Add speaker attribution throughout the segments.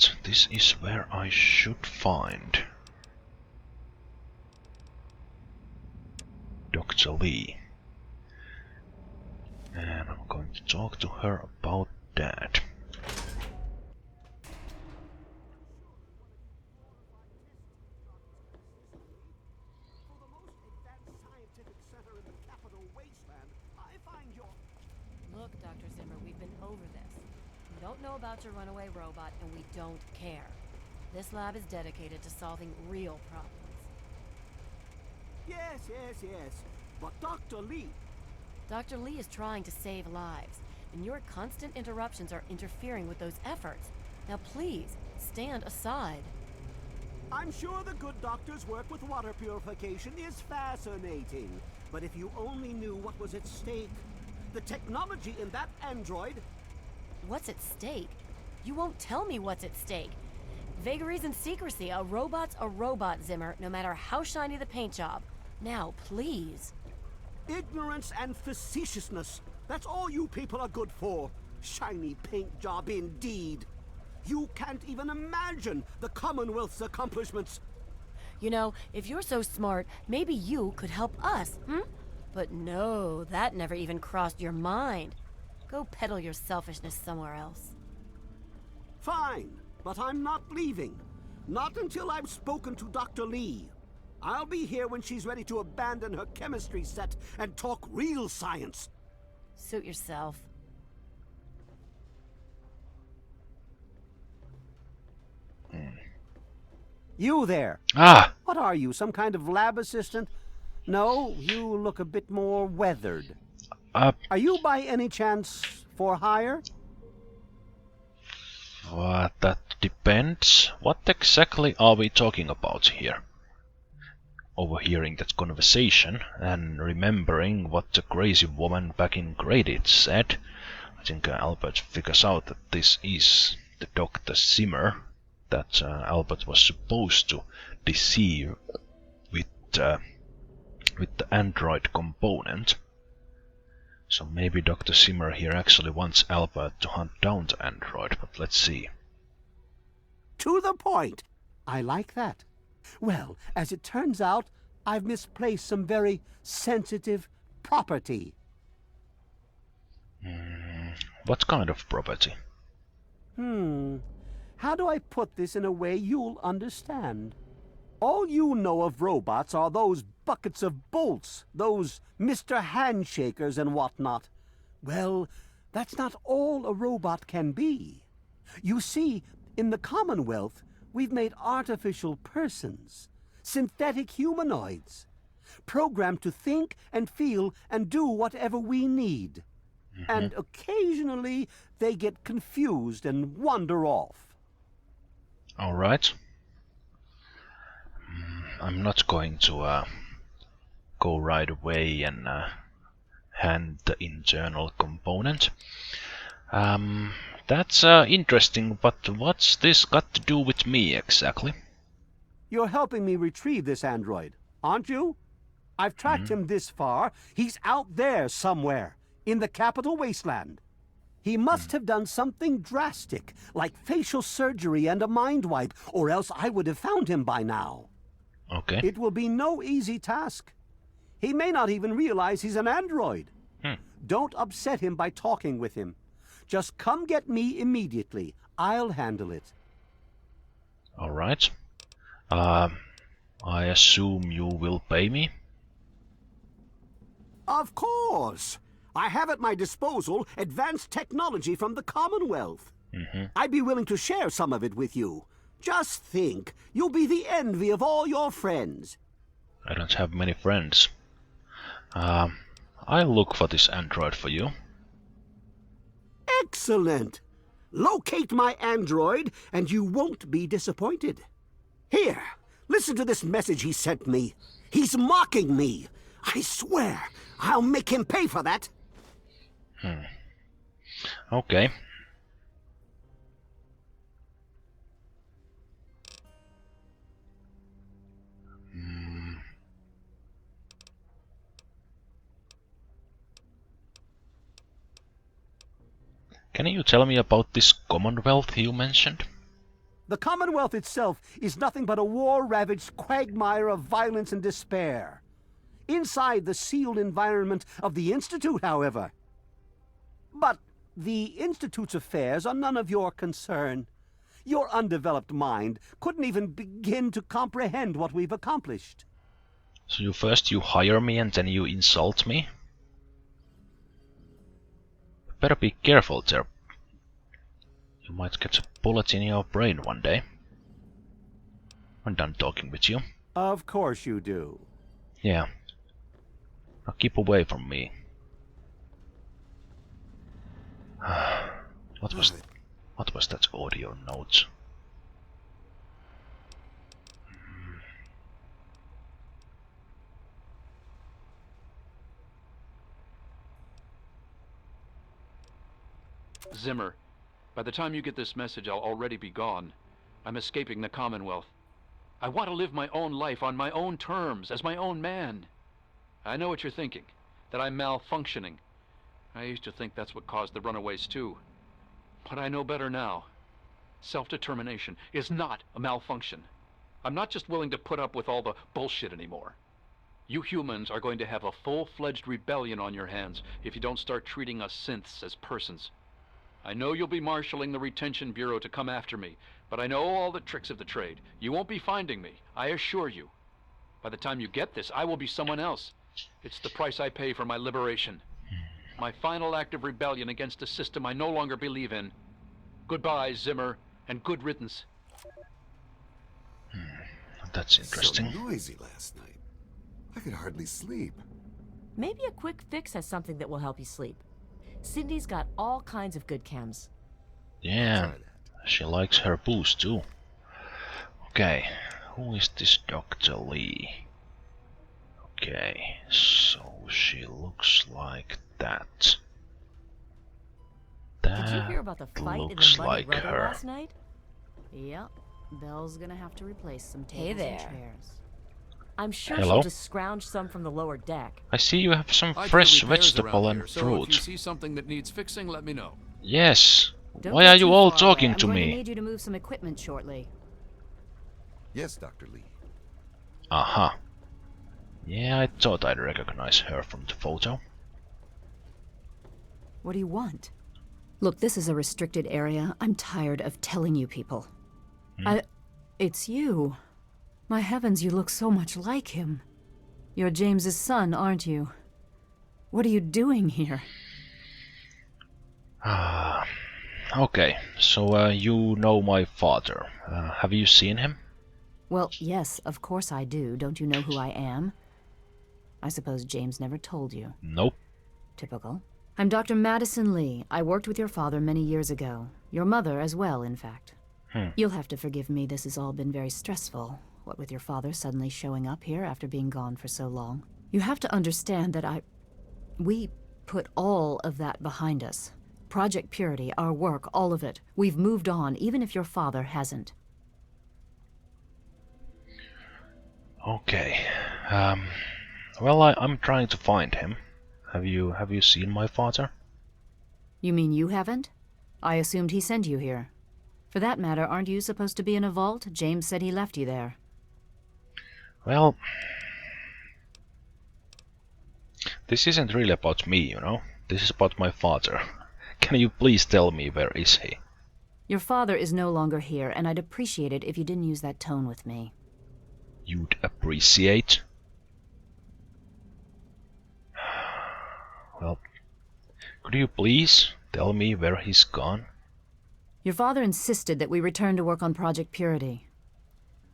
Speaker 1: Alright, this is where I should find Dr. Lee. And I'm going to talk to her about that.
Speaker 2: For the most advanced scientific center in the Capital Wasteland, I find your...
Speaker 3: Look, Dr. Zimmer, we've been over this. We don't know about your runaway robot, and we don't care. This lab is dedicated to solving real problems.
Speaker 2: Yes. But Dr. Lee...
Speaker 3: Dr. Lee is trying to save lives, and your constant interruptions are interfering with those efforts. Now please, stand aside.
Speaker 2: I'm sure the good doctor's work with water purification is fascinating. But if you only knew what was at stake. The technology in that android...
Speaker 3: What's at stake? You won't tell me what's at stake. Vagaries and secrecy. A robot's a robot, Zimmer, no matter how shiny the paint job. Now, please.
Speaker 2: Ignorance and facetiousness. That's all you people are good for. Shiny paint job indeed. You can't even imagine the Commonwealth's accomplishments.
Speaker 3: You know, if you're so smart, maybe you could help us, But no, that never even crossed your mind. Go peddle your selfishness somewhere else.
Speaker 2: Fine, but I'm not leaving. Not until I've spoken to Dr. Lee. I'll be here when she's ready to abandon her chemistry set and talk real science.
Speaker 3: Suit yourself.
Speaker 2: You there.
Speaker 1: Ah!
Speaker 2: What are you, some kind of lab assistant? No, you look a bit more weathered. Are you by any chance for hire?
Speaker 1: That depends. What exactly are we talking about here? Overhearing that conversation and remembering what the crazy woman back in Graded said, I think Albert figures out that this is the Dr. Zimmer that Albert was supposed to deceive with the android component. So maybe Dr. Zimmer here actually wants Albert to hunt down the android, but let's see.
Speaker 2: To the point. I like that. Well, as it turns out, I've misplaced some very sensitive property.
Speaker 1: What kind of property?
Speaker 2: How do I put this in a way you'll understand? All you know of robots are those buckets of bolts, those Mr. Handshakers and whatnot. Well, that's not all a robot can be. You see, in the Commonwealth, we've made artificial persons, synthetic humanoids, programmed to think and feel and do whatever we need. And occasionally, they get confused and wander off.
Speaker 1: All right. I'm not going to go right away and hand the internal component. That's interesting, but what's this got to do with me exactly?
Speaker 2: You're helping me retrieve this android, aren't you? I've tracked him this far. He's out there somewhere, in the Capital Wasteland. He must have done something drastic, like facial surgery and a mind wipe, or else I would have found him by now.
Speaker 1: Okay.
Speaker 2: It will be no easy task. He may not even realize he's an android. Don't upset him by talking with him. Just come get me immediately. I'll handle it.
Speaker 1: All right. I assume you will pay me?
Speaker 2: Of course. I have at my disposal advanced technology from the Commonwealth. I'd be willing to share some of it with you. Just think, you'll be the envy of all your friends.
Speaker 1: I don't have many friends. I'll look for this android for you.
Speaker 2: Excellent! Locate my android, and you won't be disappointed. Here, listen to this message he sent me. He's mocking me. I swear, I'll make him pay for that.
Speaker 1: Okay. Can you tell me about this Commonwealth you mentioned?
Speaker 2: The Commonwealth itself is nothing but a war-ravaged quagmire of violence and despair. Inside the sealed environment of the Institute, however. But the Institute's affairs are none of your concern. Your undeveloped mind couldn't even begin to comprehend what we've accomplished.
Speaker 1: So you hire me and then you insult me? Better be careful there. You might get a bullet in your brain one day. I'm done talking with you.
Speaker 2: Of course you do.
Speaker 1: Yeah. Now keep away from me. What was that audio note?
Speaker 4: Zimmer, by the time you get this message, I'll already be gone. I'm escaping the Commonwealth. I want to live my own life on my own terms, as my own man. I know what you're thinking, that I'm malfunctioning. I used to think that's what caused the runaways too. But I know better now. Self-determination is not a malfunction. I'm not just willing to put up with all the bullshit anymore. You humans are going to have a full-fledged rebellion on your hands if you don't start treating us synths as persons. I know you'll be marshalling the Retention Bureau to come after me, but I know all the tricks of the trade. You won't be finding me, I assure you. By the time you get this, I will be someone else. It's the price I pay for my liberation. My final act of rebellion against a system I no longer believe in. Goodbye, Zimmer, and good riddance.
Speaker 1: That's interesting.
Speaker 5: So noisy last night. I could hardly sleep.
Speaker 6: Maybe a quick fix has something that will help you sleep. Cindy's got all kinds of good chems.
Speaker 1: Yeah, she likes her booze too. Okay, who is this Dr. Lee? Okay, so she looks like that.
Speaker 6: Did you hear about the fight in the
Speaker 1: looks
Speaker 6: Muddy
Speaker 1: like
Speaker 6: Rubber
Speaker 1: her.
Speaker 6: last night? Yep. Bell's gonna have to replace some tables
Speaker 3: Hey
Speaker 6: and
Speaker 3: there.
Speaker 6: chairs. I'm sure
Speaker 1: Hello?
Speaker 6: she'll just scrounge some from the lower deck.
Speaker 1: I see you have some
Speaker 7: I do
Speaker 1: fresh
Speaker 7: repairs
Speaker 1: vegetable
Speaker 7: around
Speaker 1: and
Speaker 7: here, so if you
Speaker 1: fruit.
Speaker 7: see something that needs fixing, let me know.
Speaker 1: Yes.
Speaker 6: Don't
Speaker 1: Why
Speaker 6: get
Speaker 1: are you
Speaker 6: too
Speaker 1: all
Speaker 6: far
Speaker 1: talking
Speaker 6: away.
Speaker 1: to
Speaker 6: I'm going
Speaker 1: me?
Speaker 6: to need you to move some equipment shortly.
Speaker 5: Yes, Dr. Lee.
Speaker 1: Aha. Yeah, I thought I'd recognize her from the photo.
Speaker 6: What do you want? Look, this is a restricted area. I'm tired of telling you people. It's you. My heavens, you look so much like him. You're James's son, aren't you? What are you doing here?
Speaker 1: Okay, so you know my father. Have you seen him?
Speaker 6: Well, yes, of course I do. Don't you know who I am? I suppose James never told you.
Speaker 1: Nope.
Speaker 6: Typical. I'm Dr. Madison Lee. I worked with your father many years ago. Your mother as well, in fact. You'll have to forgive me, this has all been very stressful. What with your father suddenly showing up here after being gone for so long. You have to understand that we put all of that behind us. Project Purity, our work, all of it. We've moved on, even if your father hasn't.
Speaker 1: Okay. Well, I'm trying to find him. Have you seen my father?
Speaker 6: You mean you haven't? I assumed he sent you here. For that matter, aren't you supposed to be in a vault? James said he left you there.
Speaker 1: Well, this isn't really about me, you know. This is about my father. Can you please tell me where is he?
Speaker 6: Your father is no longer here, and I'd appreciate it if you didn't use that tone with me.
Speaker 1: You'd appreciate? Well, could you please tell me where he's gone?
Speaker 6: Your father insisted that we return to work on Project Purity.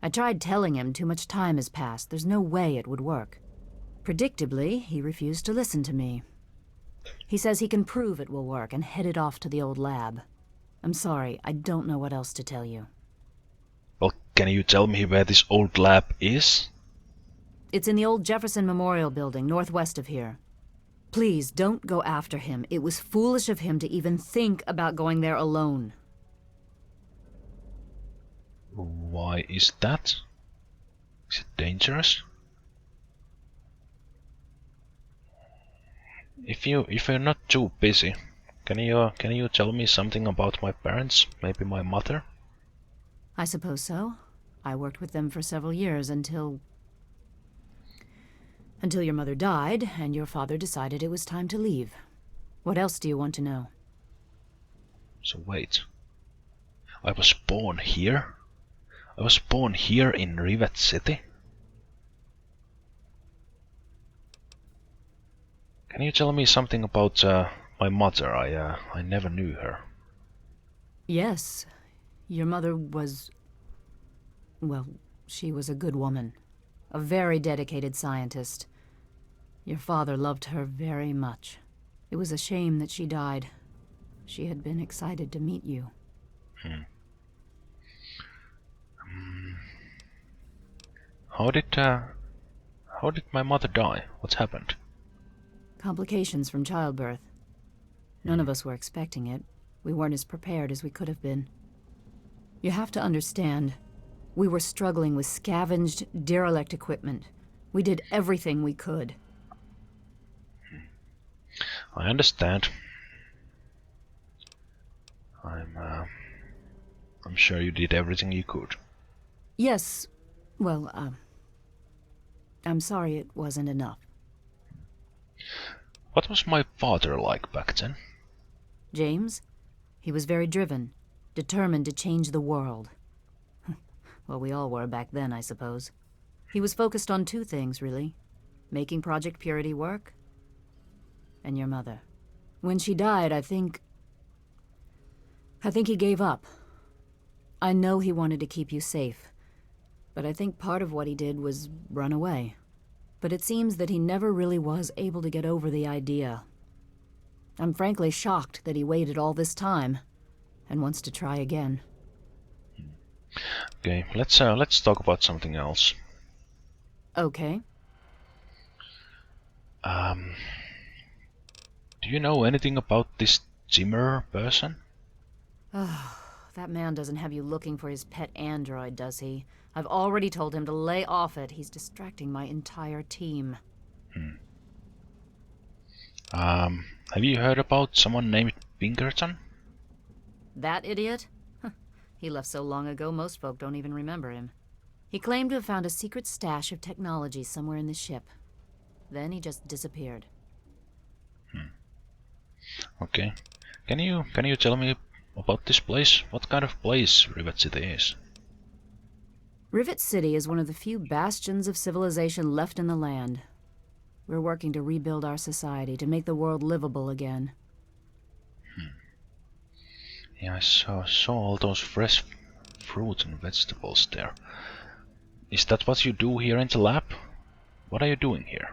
Speaker 6: I tried telling him too much time has passed. There's no way it would work. Predictably, he refused to listen to me. He says he can prove it will work and headed off to the old lab. I'm sorry, I don't know what else to tell you.
Speaker 1: Well, can you tell me where this old lab is?
Speaker 6: It's in the old Jefferson Memorial building, northwest of here. Please, don't go after him. It was foolish of him to even think about going there alone.
Speaker 1: Why is that? Is it dangerous? If you're not too busy, can you tell me something about my parents? Maybe my mother?
Speaker 6: I suppose so. I worked with them for several years until your mother died and your father decided it was time to leave. What else do you want to know?
Speaker 1: So wait. I was born here? I was born here in Rivet City? Can you tell me something about my mother? I never knew her.
Speaker 6: Yes. Your mother was... well, she was a good woman. A very dedicated scientist. Your father loved her very much. It was a shame that she died. She had been excited to meet you.
Speaker 1: How did my mother die? What happened?
Speaker 6: Complications from childbirth. None of us were expecting it. We weren't as prepared as we could have been. You have to understand, we were struggling with scavenged, derelict equipment. We did everything we could.
Speaker 1: I understand. I'm sure you did everything you could.
Speaker 6: Yes, well, I'm sorry it wasn't enough.
Speaker 1: What was my father like back then?
Speaker 6: James? He was very driven, determined to change the world. Well, we all were back then, I suppose. He was focused on two things, really. Making Project Purity work, and your mother. When she died, I think he gave up. I know he wanted to keep you safe, but I think part of what he did was run away. But it seems that he never really was able to get over the idea. I'm frankly shocked that he waited all this time, and wants to try again.
Speaker 1: Okay, let's talk about something else.
Speaker 6: Okay.
Speaker 1: Do you know anything about this Zimmer person?
Speaker 6: That man doesn't have you looking for his pet android, does he? I've already told him to lay off it. He's distracting my entire team.
Speaker 1: Have you heard about someone named Pinkerton?
Speaker 6: That idiot? He left so long ago, most folk don't even remember him. He claimed to have found a secret stash of technology somewhere in the ship. Then he just disappeared.
Speaker 1: Okay. Can you tell me about this place? What kind of place Rivet City is?
Speaker 6: Rivet City is one of the few bastions of civilization left in the land. We're working to rebuild our society, to make the world livable again.
Speaker 1: Yeah, I saw all those fresh fruit and vegetables there. Is that what you do here in the lab? What are you doing here?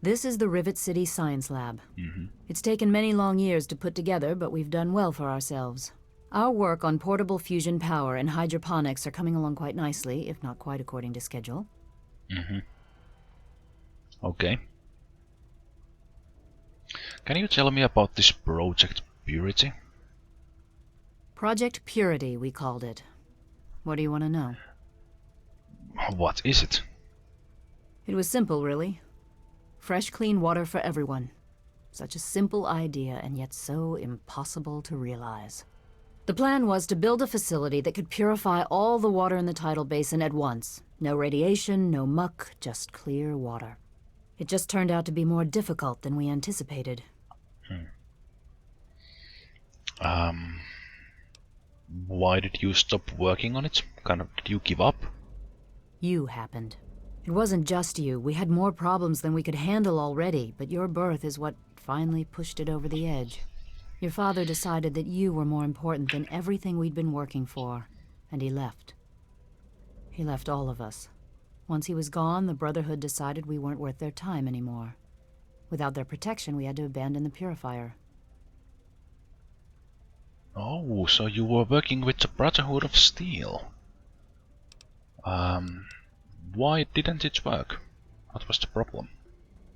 Speaker 6: This is the Rivet City Science Lab. It's taken many long years to put together, but we've done well for ourselves. Our work on portable fusion power and hydroponics are coming along quite nicely, if not quite according to schedule.
Speaker 1: Okay. Can you tell me about this Project Purity?
Speaker 6: Project Purity, we called it. What do you want to know?
Speaker 1: What is it?
Speaker 6: It was simple, really. Fresh, clean water for everyone. Such a simple idea, and yet so impossible to realize. The plan was to build a facility that could purify all the water in the tidal basin at once. No radiation, no muck, just clear water. It just turned out to be more difficult than we anticipated.
Speaker 1: Why did you stop working on it? Did you give up?
Speaker 6: You happened. It wasn't just you. We had more problems than we could handle already, but your birth is what finally pushed it over the edge. Your father decided that you were more important than everything we'd been working for, and he left. He left all of us. Once he was gone, the Brotherhood decided we weren't worth their time anymore. Without their protection, we had to abandon the Purifier.
Speaker 1: Oh, so you were working with the Brotherhood of Steel. Why didn't it work? What was the problem?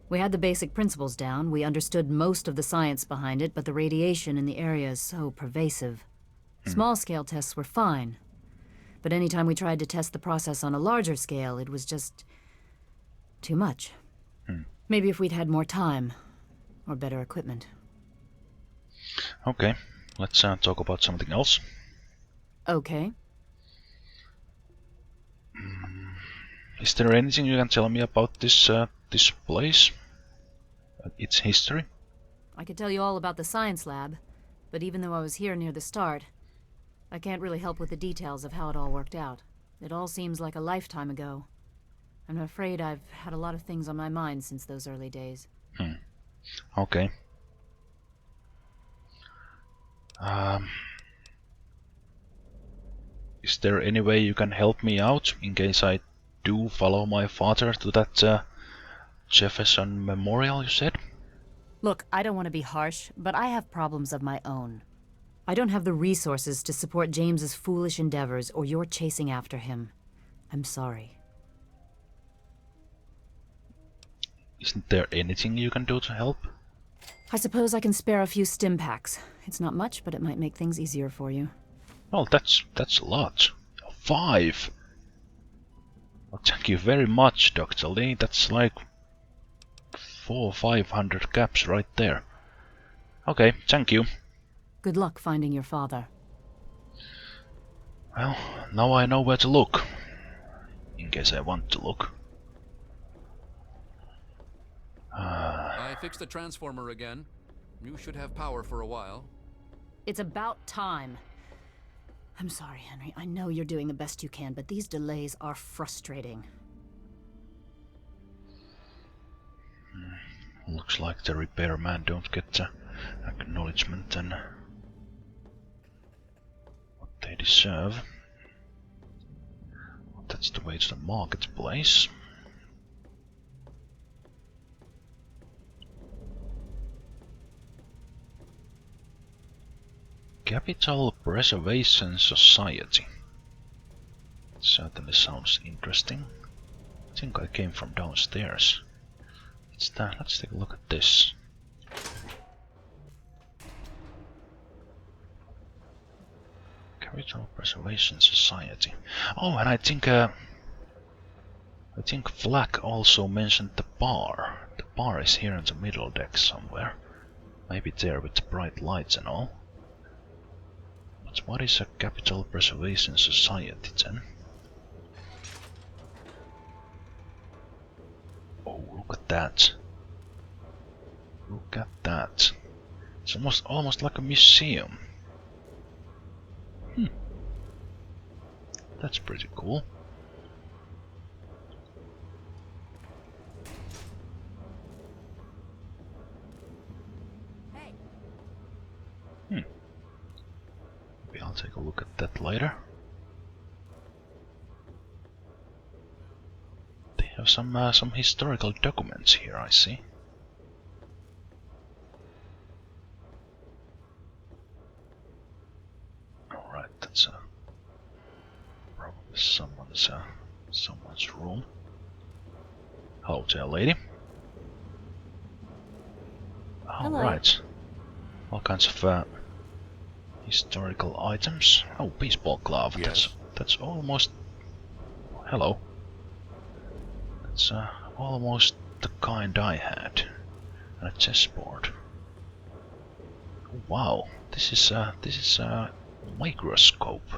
Speaker 6: We had the basic principles down. We understood most of the science behind it, but the radiation in the area is so pervasive. Small-scale tests were fine, but anytime we tried to test the process on a larger scale, it was just too much. Maybe if we'd had more time, or better equipment.
Speaker 1: Okay, let's talk about something else.
Speaker 6: Okay.
Speaker 1: Is there anything you can tell me about this this place? Its history?
Speaker 6: I could tell you all about the science lab, but even though I was here near the start, I can't really help with the details of how it all worked out. It all seems like a lifetime ago. I'm afraid I've had a lot of things on my mind since those early days.
Speaker 1: Okay. Is there any way you can help me out in case I do follow my father to that Jefferson Memorial you said?
Speaker 6: Look, I don't want to be harsh, but I have problems of my own. I don't have the resources to support James's foolish endeavors, or you're chasing after him. I'm sorry.
Speaker 1: Isn't there anything you can do to help?
Speaker 6: I suppose I can spare a few stim packs. It's not much, but it might make things easier for you.
Speaker 1: Well, that's a lot. 5! Well, thank you very much, Dr. Lee. That's like 400 or 500 caps right there. Okay, thank you.
Speaker 6: Good luck finding your father.
Speaker 1: Well, now I know where to look. In case I want to look.
Speaker 7: I fixed the transformer again. You should have power for a while.
Speaker 6: It's about time. I'm sorry, Henry. I know you're doing the best you can, but these delays are frustrating.
Speaker 1: Looks like the repairman don't get acknowledgement and what they deserve. That's the way to the marketplace. Capital Preservation Society. Certainly sounds interesting. I think I came from downstairs. Let's take a look at this. Capital Preservation Society. Oh, and I think Flack also mentioned the bar. The bar is here in the middle deck somewhere. Maybe there with the bright lights and all. But what is a Capital Preservation Society then? Oh, look at that. Look at that. It's almost like a museum. That's pretty cool.
Speaker 3: Hey.
Speaker 1: Maybe I'll take a look at that later. They have some historical documents here, I see. Alright, that's probably someone's room. Hello there, lady. Alright. All kinds of historical items. Oh, baseball glove.
Speaker 5: Yes.
Speaker 1: That's almost... Hello. That's almost the kind I had. And a chessboard. Oh, wow. This is a microscope.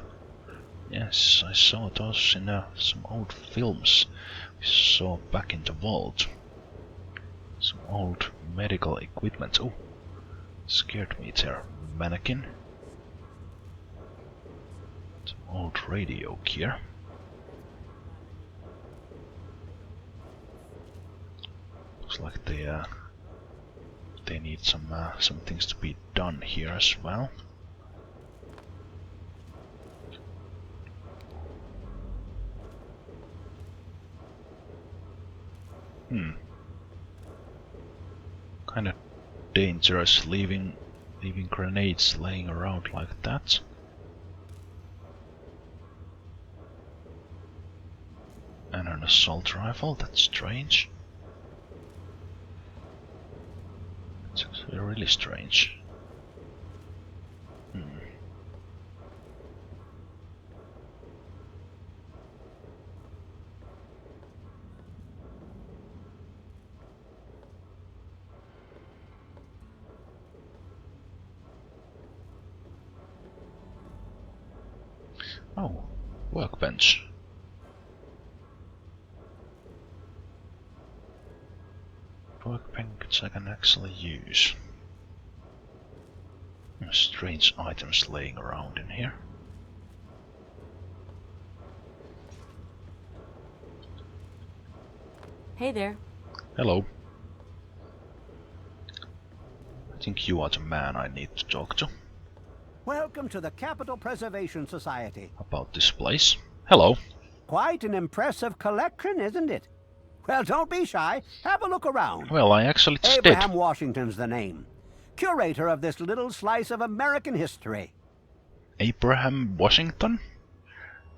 Speaker 1: Yes, I saw those in some old films we saw back in the vault. Some old medical equipment. Oh, scared me there, mannequin. Some old radio gear. Looks like they need some things to be done here as well. Kinda dangerous leaving grenades laying around like that. And an assault rifle, that's strange. It's actually really strange. Oh, workbench. Workbench I can actually use. Strange items laying around in here.
Speaker 3: Hey there.
Speaker 1: Hello. I think you are the man I need to talk to.
Speaker 2: Welcome to the Capital Preservation Society.
Speaker 1: About this place. Hello.
Speaker 2: Quite an impressive collection, isn't it? Well, don't be shy. Have a look around.
Speaker 1: Well, I actually just
Speaker 2: Abraham
Speaker 1: did.
Speaker 2: Washington's the name. Curator of this little slice of American history.
Speaker 1: Abraham Washington?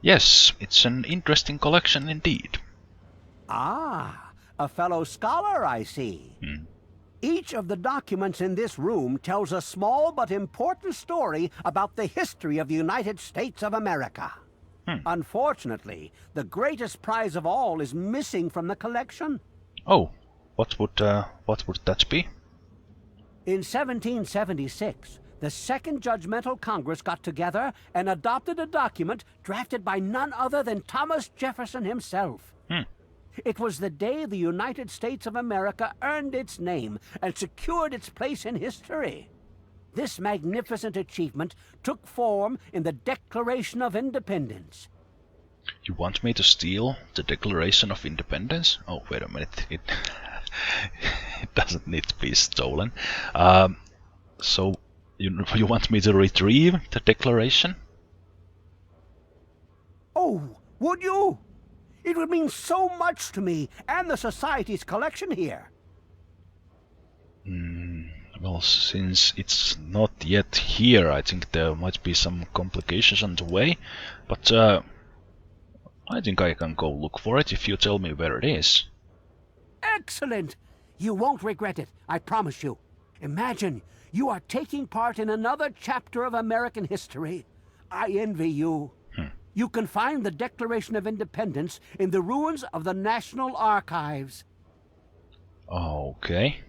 Speaker 1: Yes, it's an interesting collection indeed.
Speaker 2: Ah, a fellow scholar, I see. Each of the documents in this room tells a small but important story about the history of the United States of America. Unfortunately, the greatest prize of all is missing from the collection.
Speaker 1: Oh, what would that be?
Speaker 2: In 1776, the Second Judgmental Congress got together and adopted a document drafted by none other than Thomas Jefferson himself. It was the day the United States of America earned its name and secured its place in history. This magnificent achievement took form in the Declaration of Independence.
Speaker 1: You want me to steal the Declaration of Independence? Oh, wait a minute. It doesn't need to be stolen. So you want me to retrieve the Declaration?
Speaker 2: Oh, would you? It would mean so much to me and the Society's collection here.
Speaker 1: Well, since it's not yet here, I think there might be some complications on the way. But I think I can go look for it if you tell me where it is.
Speaker 2: Excellent! You won't regret it, I promise you. Imagine, you are taking part in another chapter of American history. I envy you. You can find the Declaration of Independence in the ruins of the National Archives.
Speaker 1: Okay.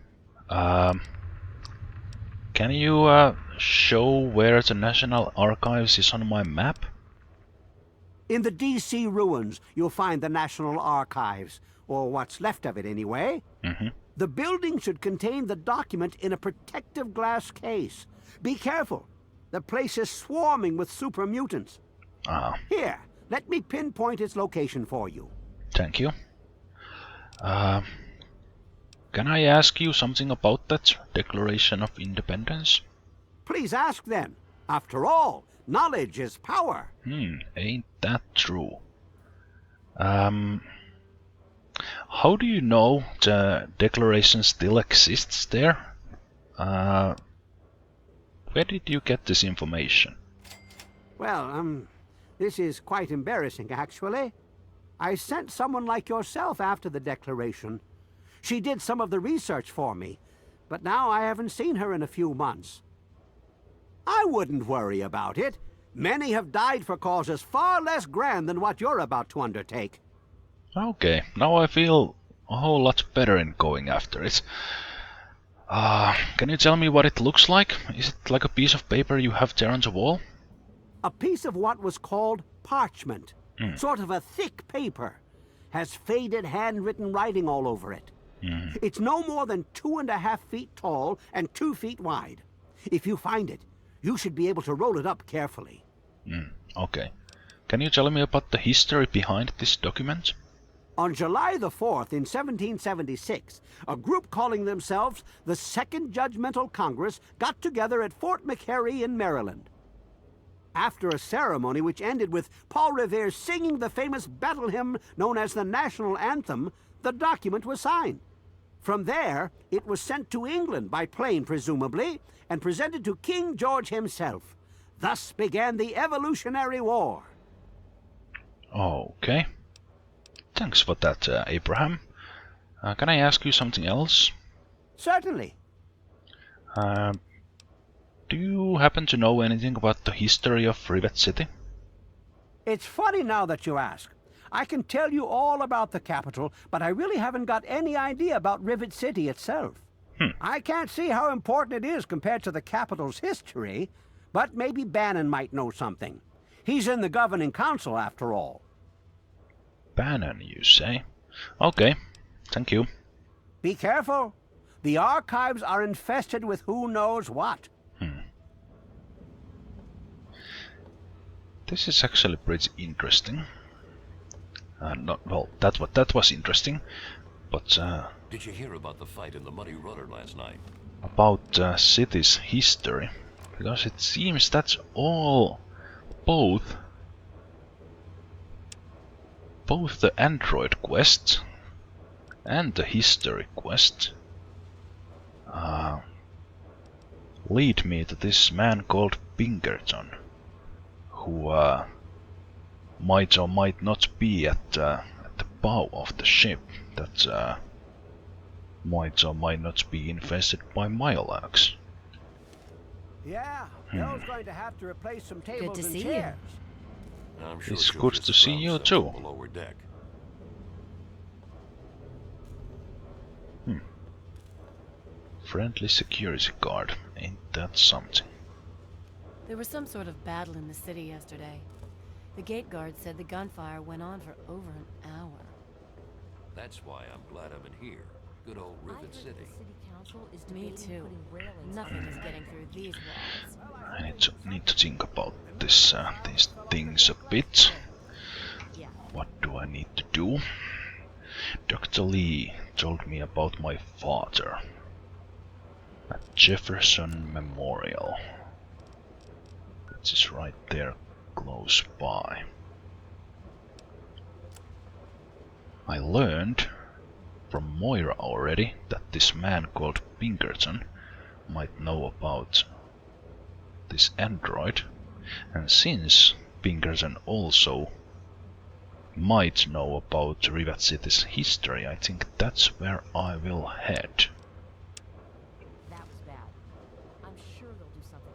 Speaker 1: Can you show where the National Archives is on my map?
Speaker 2: In the D.C. ruins, you'll find the National Archives, or what's left of it anyway. The building should contain the document in a protective glass case. Be careful. The place is swarming with super mutants. Here, let me pinpoint its location for you.
Speaker 1: Thank you. Can I ask you something about that Declaration of Independence?
Speaker 2: Please ask then. After all, knowledge is power.
Speaker 1: Ain't that true? How do you know the Declaration still exists there? Where did you get this information?
Speaker 2: Well, this is quite embarrassing, actually. I sent someone like yourself after the Declaration. She did some of the research for me, but now I haven't seen her in a few months. I wouldn't worry about it. Many have died for causes far less grand than what you're about to undertake.
Speaker 1: Okay, now I feel a whole lot better in going after it. Can you tell me what it looks like? Is it like a piece of paper you have there on the wall?
Speaker 2: A piece of what was called parchment. Sort of a thick paper. Has faded handwritten writing all over it. It's no more than 2.5 feet tall and 2 feet wide. If you find it, you should be able to roll it up carefully.
Speaker 1: Okay. Can you tell me about the history behind this document?
Speaker 2: On July the 4th in 1776, a group calling themselves the Second Judgmental Congress got together at Fort McHenry in Maryland. After a ceremony which ended with Paul Revere singing the famous battle hymn known as the National Anthem, the document was signed. From there, it was sent to England by plane, presumably, and presented to King George himself. Thus began the Evolutionary War.
Speaker 1: Okay. Thanks for that, Abraham. Can I ask you something else?
Speaker 2: Certainly.
Speaker 1: Do you happen to know anything about the history of Rivet City?
Speaker 2: It's funny now that you ask. I can tell you all about the capital, but I really haven't got any idea about Rivet City itself. I can't see how important it is compared to the capital's history, but maybe Bannon might know something. He's in the governing council, after all.
Speaker 1: Bannon, you say? Okay, thank you.
Speaker 2: Be careful. The archives are infested with who knows what.
Speaker 1: This is actually pretty interesting. Not well. That was interesting, but
Speaker 8: Did you hear about the fight in the Muddy Rudder last night?
Speaker 1: about city's history, because it seems that's all both the Android quest and the history quest lead me to this man called Pinkerton, who might or might not be at the bow of the ship that might or might not be infested by Mirelurks.
Speaker 2: Yeah, Bill's going to have to replace some tables
Speaker 3: to
Speaker 2: and
Speaker 3: see you.
Speaker 2: chairs.
Speaker 8: I'm sure
Speaker 1: It's
Speaker 8: she'll
Speaker 1: good
Speaker 8: just
Speaker 1: to see
Speaker 8: drown
Speaker 1: you
Speaker 8: herself
Speaker 1: too.
Speaker 8: on the lower deck.
Speaker 1: Friendly security guard, ain't that something?
Speaker 3: There was some sort of battle in the city yesterday. The gate guard said the gunfire went on for over an hour.
Speaker 8: That's why I'm glad I'm in here. Good old Rivet City.
Speaker 3: Me too. Nothing is getting through these walls.
Speaker 1: I need to think about this these things a bit. What do I need to do? Dr. Lee told me about my father at Jefferson Memorial, which is right there close by. I learned from Moira already that this man called Pinkerton might know about this android, and since Pinkerton also might know about Rivet City's history, I think that's where I will head.
Speaker 9: That was bad. I'm sure they'll do something